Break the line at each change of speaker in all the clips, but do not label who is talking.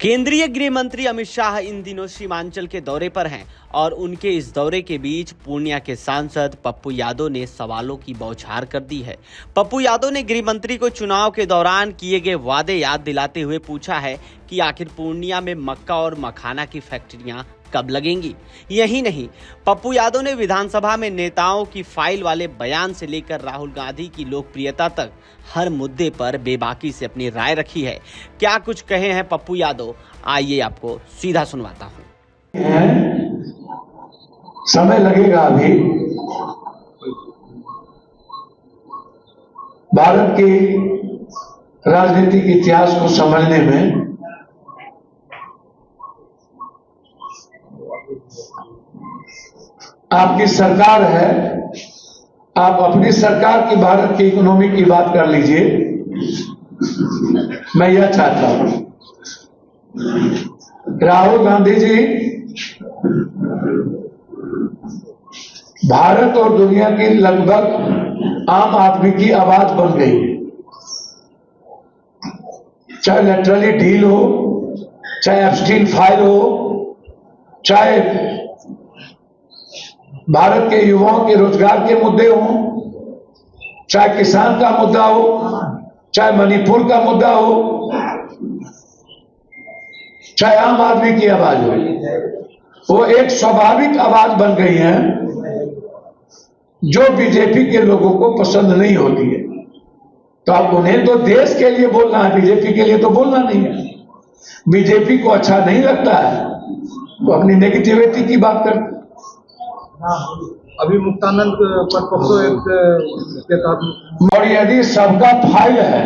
केंद्रीय गृह मंत्री अमित शाह इन दिनों सीमांचल के दौरे पर हैं और उनके इस दौरे के बीच पूर्णिया के सांसद पप्पू यादव ने सवालों की बौछार कर दी है। पप्पू यादव ने गृह मंत्री को चुनाव के दौरान किए गए वादे याद दिलाते हुए पूछा है कि आखिर पूर्णिया में मक्का और मखाना की फैक्ट्रियां कब लगेंगी। यही नहीं, पप्पू यादव ने विधानसभा में नेताओं की फाइल वाले बयान से लेकर राहुल गांधी की लोकप्रियता तक हर मुद्दे पर बेबाकी से अपनी राय रखी है। क्या कुछ कहे हैं पप्पू यादव, आइए आपको सीधा सुनवाता हूं।
समय लगेगा अभी। भारत के राजनीतिक इतिहास को समझने में आपकी सरकार है, आप अपनी सरकार की भारत की इकोनॉमी की बात कर लीजिए। मैं यह चाहता हूं, राहुल गांधी जी भारत और दुनिया की लगभग आम आदमी की आवाज बन गई है। चाहे लेटरली डील हो, चाहे एप्स्टीन फाइल हो, चाहे भारत के युवाओं के रोजगार के मुद्दे हों, चाहे किसान का मुद्दा हो, चाहे मणिपुर का मुद्दा हो, चाहे आम आदमी की आवाज हो, वो एक स्वाभाविक आवाज बन गई है जो बीजेपी के लोगों को पसंद नहीं होती है। तो अब उन्हें तो देश के लिए बोलना है, बीजेपी के लिए तो बोलना नहीं है। बीजेपी को अच्छा नहीं लगता है तो अपनी नेगेटिविटी की बात करते।
अभी मुक्तानंद पर पक्सो के तहत,
और यदि सबका फाइल है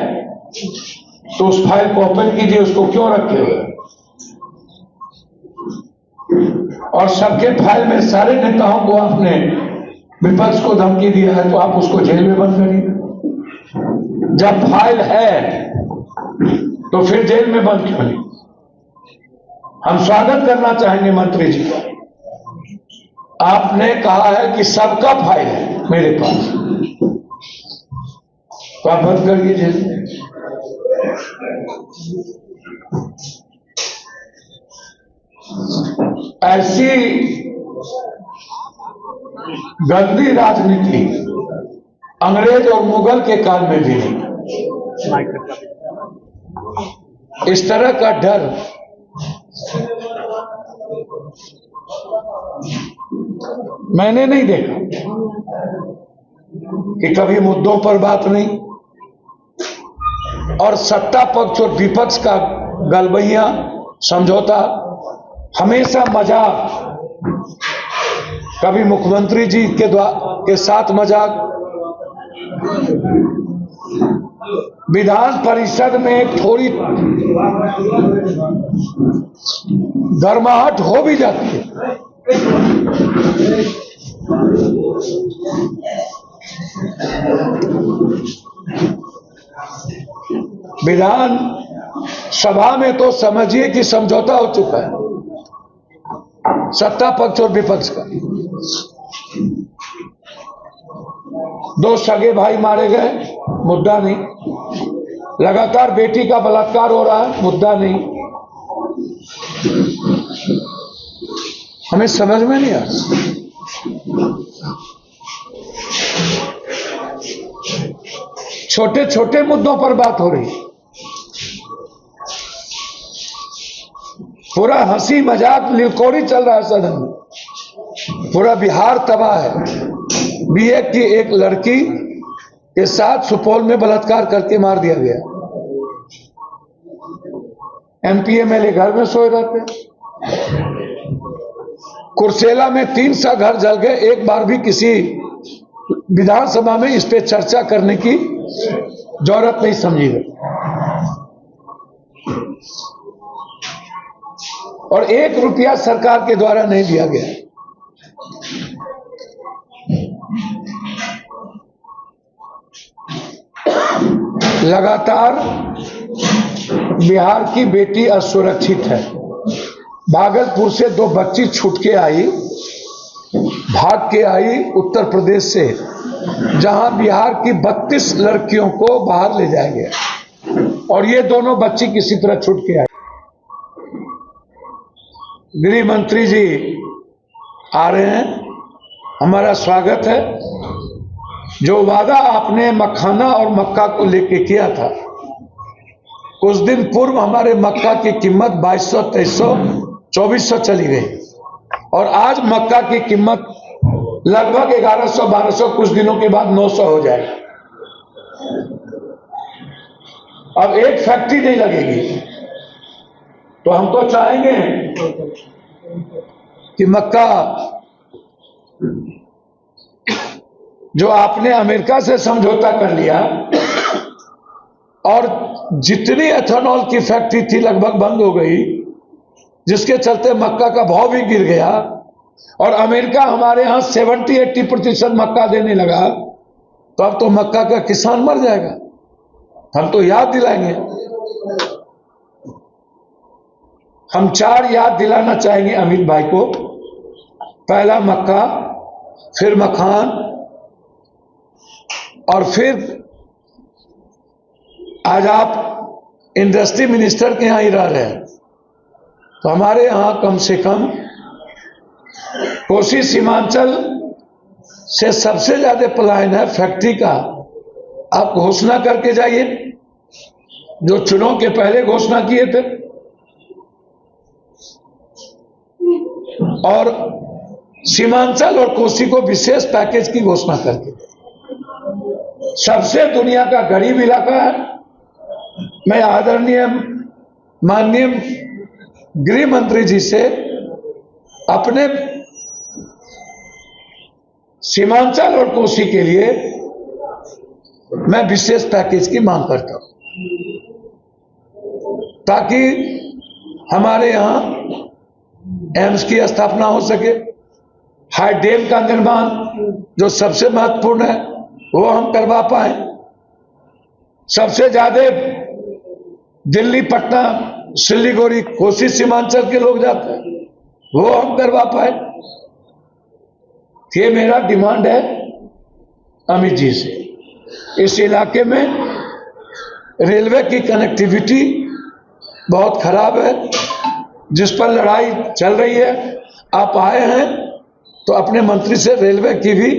तो उस फाइल को ओपन कीजिए, उसको क्यों रखे हुए? और सबके फाइल में सारे नेताओं को आपने विपक्ष को धमकी दिया है तो आप उसको जेल में बंद करिए। जब फाइल है तो फिर जेल में बंद क्यों नहीं? हम स्वागत करना चाहेंगे मंत्री जी का। आपने कहा है कि सबका फाइल है मेरे पास, तो आप बंद करिए जेल में। ऐसी गंदी राजनीति अंग्रेज और मुगल के काल में भी नहीं। इस तरह का डर मैंने नहीं देखा कि कभी मुद्दों पर बात नहीं, और सत्ता पक्ष और विपक्ष का गलबैया समझौता, हमेशा मजाक, कभी मुख्यमंत्री जी के साथ मजाक। विधान परिषद में थोड़ी गर्माहट हो भी जाती है, विधान सभा में तो समझिए कि समझौता हो चुका है सत्ता पक्ष और विपक्ष का। दो सगे भाई मारे गए, मुद्दा नहीं। लगातार बेटी का बलात्कार हो रहा है, मुद्दा नहीं। हमें समझ में नहीं आता। छोटे छोटे मुद्दों पर बात हो रही, पूरा हंसी मजाक लिलकोरी चल रहा है सदन में। पूरा बिहार तबाह है। बीए की एक लड़की के साथ सुपौल में बलात्कार करके मार दिया गया। एमपी एमएलए घर में सोए रहते। कुर्सेला में 300 घर जल गए, एक बार भी किसी विधानसभा में इस पे चर्चा करने की जरूरत नहीं समझी गई। और 1 रुपया सरकार के द्वारा नहीं दिया गया। लगातार बिहार की बेटी असुरक्षित है। भागलपुर से 2 बच्ची छूट के आई, भाग के आई उत्तर प्रदेश से, जहां बिहार की 32 लड़कियों को बाहर ले जाया गया और ये दोनों बच्ची किसी तरह छूट के आई। गृह मंत्री जी आ रहे हैं, हमारा स्वागत है। जो वादा आपने मखाना और मक्का को लेके किया था, कुछ दिन पूर्व हमारे मक्का की कीमत 2200, 2300, 2400 चली गई और आज मक्का की कीमत लगभग 1100, 1200, कुछ दिनों के बाद 900 हो जाएगी। अब एक फैक्ट्री नहीं लगेगी, तो हम तो चाहेंगे कि मक्का जो आपने अमेरिका से समझौता कर लिया और जितनी एथेनॉल की फैक्ट्री थी लगभग बंद हो गई, जिसके चलते मक्का का भाव भी गिर गया और अमेरिका हमारे यहां 70-80% मक्का देने लगा, तो अब तो मक्का का किसान मर जाएगा। हम तो याद दिलाएंगे, हम 4 याद दिलाना चाहेंगे अमित भाई को। पहला मक्का, फिर मखान और फिर आज आप इंडस्ट्री मिनिस्टर के यहां ही रह रहे हैं, तो हमारे यहां कम से कम कोसी सीमांचल से सबसे ज्यादा पलायन है फैक्ट्री का। आप घोषणा करके जाइए, जो चुनाव के पहले घोषणा किए थे, और सीमांचल और कोसी को विशेष पैकेज की घोषणा करके। सबसे दुनिया का गरीब इलाका है। मैं आदरणीय माननीय गृह मंत्री जी से अपने सीमांचल और कोसी के लिए मैं विशेष पैकेज की मांग करता हूं, ताकि हमारे यहां एम्स की स्थापना हो सके, हाई डैम का निर्माण जो सबसे महत्वपूर्ण है वो हम करवा पाए। सबसे ज्यादा दिल्ली, पटना, सिलीगुड़ी, कोसी सीमांचल के लोग जाते हैं, वो हम करवा पाए। ये मेरा डिमांड है अमित जी से। इस इलाके में रेलवे की कनेक्टिविटी बहुत खराब है, जिस पर लड़ाई चल रही है। आप आए हैं तो अपने मंत्री से रेलवे की भी,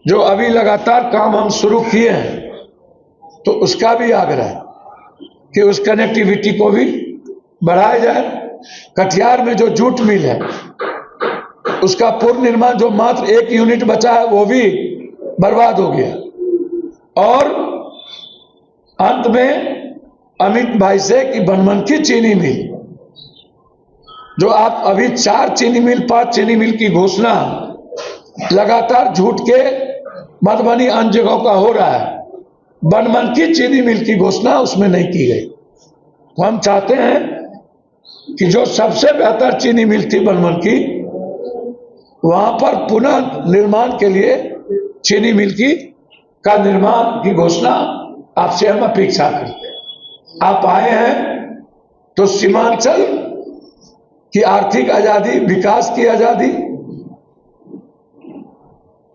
जो अभी लगातार काम हम शुरू किए हैं, तो उसका भी आग्रह है कि उस कनेक्टिविटी को भी बढ़ाया जाए। कटिहार में जो जूट मिल है, उसका पूर्ण निर्माण, जो मात्र 1 यूनिट बचा है, वो भी बर्बाद हो गया। और अंत में अमित भाई से कि बनमनखी चीनी मिल, जो आप अभी 4 चीनी मिल, 5 चीनी मिल की घोषणा लगातार झूठ के मधुबनी अन्य जगहों का हो रहा है, बनमनखी चीनी मिल की घोषणा उसमें नहीं की गई। तो हम चाहते हैं कि जो सबसे बेहतर चीनी मिल थी बनमनखी, वहां पर पुनः निर्माण के लिए चीनी मिल का निर्माण की घोषणा आपसे हम अपेक्षा करते हैं। आप आए हैं तो सीमांचल की आर्थिक आजादी, विकास की आजादी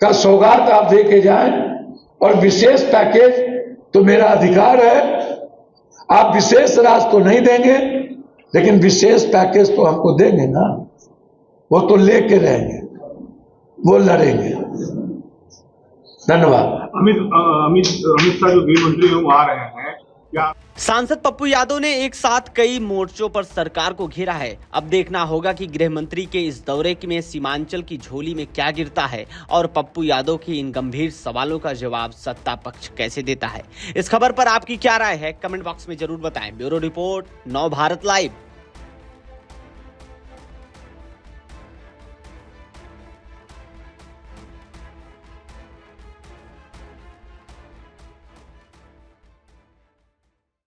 का सौगात आप दे के जाएं, और विशेष पैकेज तो मेरा अधिकार है। आप विशेष राज तो नहीं देंगे, लेकिन विशेष पैकेज तो हमको देंगे ना, वो तो लेके रहेंगे, वो लड़ेंगे। धन्यवाद।
अमित शाह जो गृह मंत्री हैं वो आ रहे हैं, क्या
सांसद पप्पू यादव ने एक साथ कई मोर्चों पर सरकार को घेरा है। अब देखना होगा कि गृह मंत्री के इस दौरे में सीमांचल की झोली में क्या गिरता है और पप्पू यादव के इन गंभीर सवालों का जवाब सत्ता पक्ष कैसे देता है। इस खबर पर आपकी क्या राय है, कमेंट बॉक्स में जरूर बताएं। ब्यूरो रिपोर्ट, नव भारत लाइव।